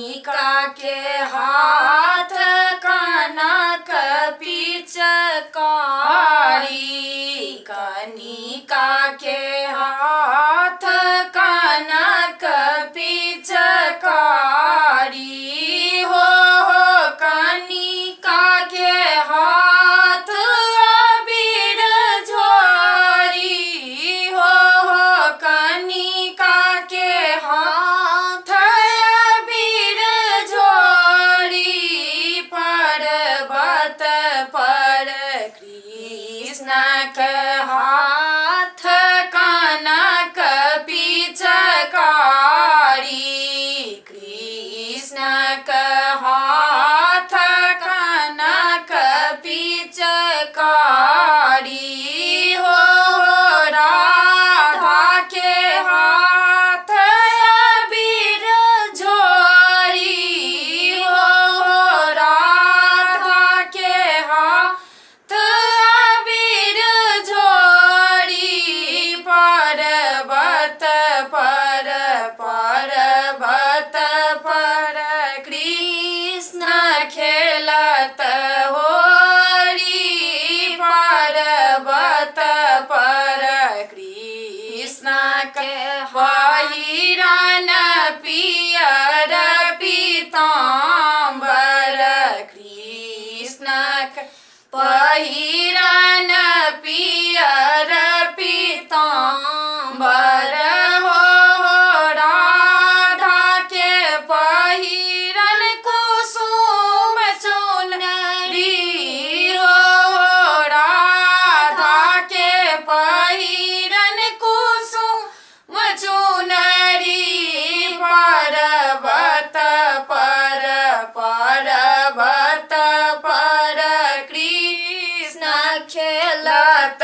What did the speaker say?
कनिका के हाथ कनक पिचकारी कनिका के हाथ कनक पिचकारी हो कनिका के हाथ अबीर झोरी हो कनिका के हाथ अबीर झोरी पर्वत पर कृष्ण के हाथ कनक पिचकारी कृष्ण के हाथ कनक पिचकारी हो राधा के हाथ अबीर झोरी हो राधा के हाथ अबीर झोरी पर्वत पर कृष्ण खेलत होरी पर्वत पर कृष्ण के पहिरन पियर पीताम्बर कृष्ण के पहिरन पियर पीताम्बर हो राधा के पहिरन कुसुम चुनरी हो राधा के पहिरन कुसुम चुनरी पर्वत पर कृष्ण खेलत